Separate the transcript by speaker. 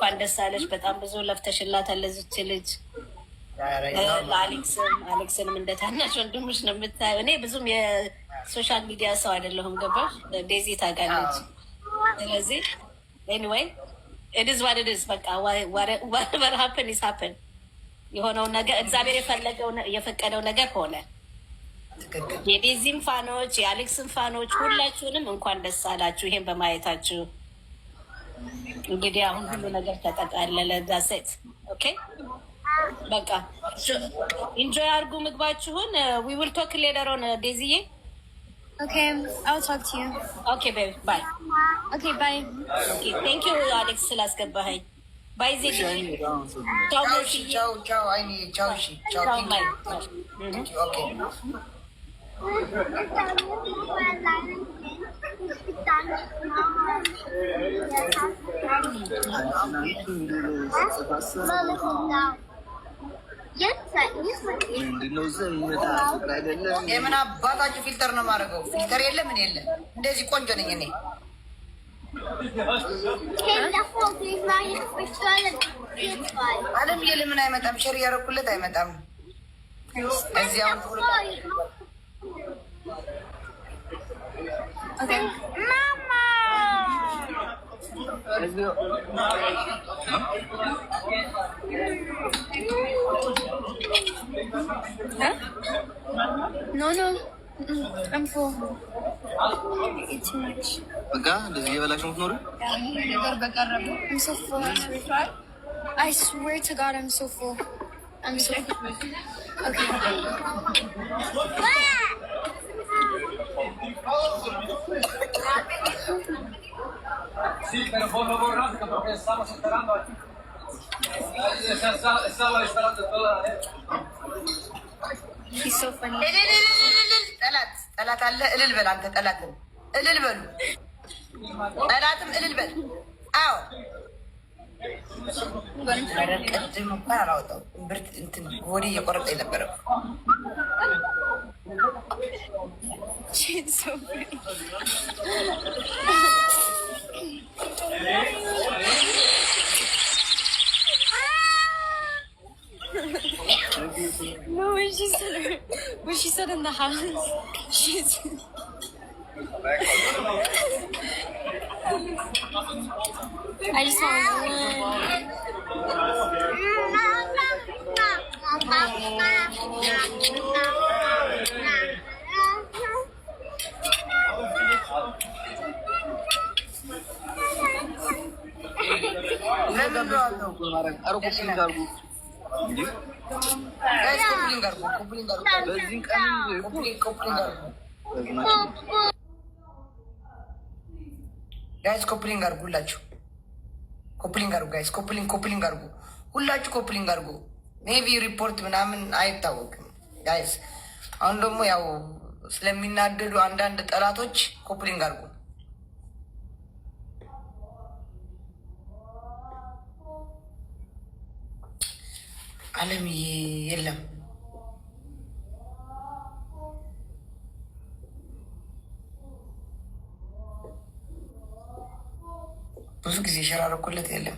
Speaker 1: እንኳን ደስ አለሽ። በጣም ብዙ ለፍተሽላታል ለዚች ልጅ። አሌክስንም እንደ ታናሽ ወንድምሽ ነው የምታየው። እኔ ብዙም የሶሻል ሚዲያ ሰው አይደለሁም፣ ገባሽ? ዴዚ ታውቃለች። ስለዚህ ኤኒዌይ ኢትዝ ዋት ኢትዝ በቃ ወር ሀፕን ኢዝ ሀፕን። የሆነው ነገር እግዚአብሔር የፈቀደው ነገር ሆነ። የዴዚም ፋኖች የአሌክስን ፋኖች ሁላችሁንም እንኳን ደስ አላችሁ ይሄን በማየታችሁ። እንግዲህ አሁን ሁሉ ነገር ተጠቃለለ። ዳሴት ኦኬ በቃ ኢንጆይ አድርጉ ምግባችሁን። ዊ ዊል ቶክ ሌተር ኦን ዴዚዬ።
Speaker 2: Okay, I'll talk to you.
Speaker 1: Okay, baby. Bye.
Speaker 2: Okay, bye.
Speaker 1: Okay, thank you, Alex. ስላስገባኸኝ ባይ ዜድ
Speaker 3: ciao ciao አይኒ ciao ciao okay የምን አባታችሁ ፊልተር ነው የማደርገው? ፊልተር የለም ምን የለም። እንደዚህ ቆንጆ ነኝ እኔ። አለም ለምን አይመጣም? ሸር ያደረኩለት አይመጣም። እዚያው ማማ
Speaker 2: No, I'm full. It's too much. I'm so full. I swear to God, I'm so full. I'm so full. Okay.
Speaker 4: Sí, pero por favor, rápido, porque estamos esperando aquí. Estaba esperando toda la vez.
Speaker 2: He's so funny.
Speaker 3: ጠላት አለ። እልል በል አንተ ጠላትም እልል በሉ። ጠላትም እልል በል። አዎ ቅድም እንኳን አላወጣው ብርት እንትን ወዲ እየቆረጠ የነበረ
Speaker 2: She's so funny. No, when she said in the house, she's. I just want
Speaker 3: ጋይስ ኮፕሊንግ አርጉ ሁላችሁ። ኮፕሊንግ አርጉ ጋይስ፣ ኮፕሊንግ አርጉ ሁላችሁ፣ ኮፕሊንግ አርጉ። ሜቢ ሪፖርት ምናምን አይታወቅም ጋይስ። አሁን ደግሞ ያው ስለሚናደዱ አንዳንድ ጠላቶች ኮፕሊንግ አርጉ። አለምዬ የለም ብዙ ጊዜ ሸራረኩለት የለም።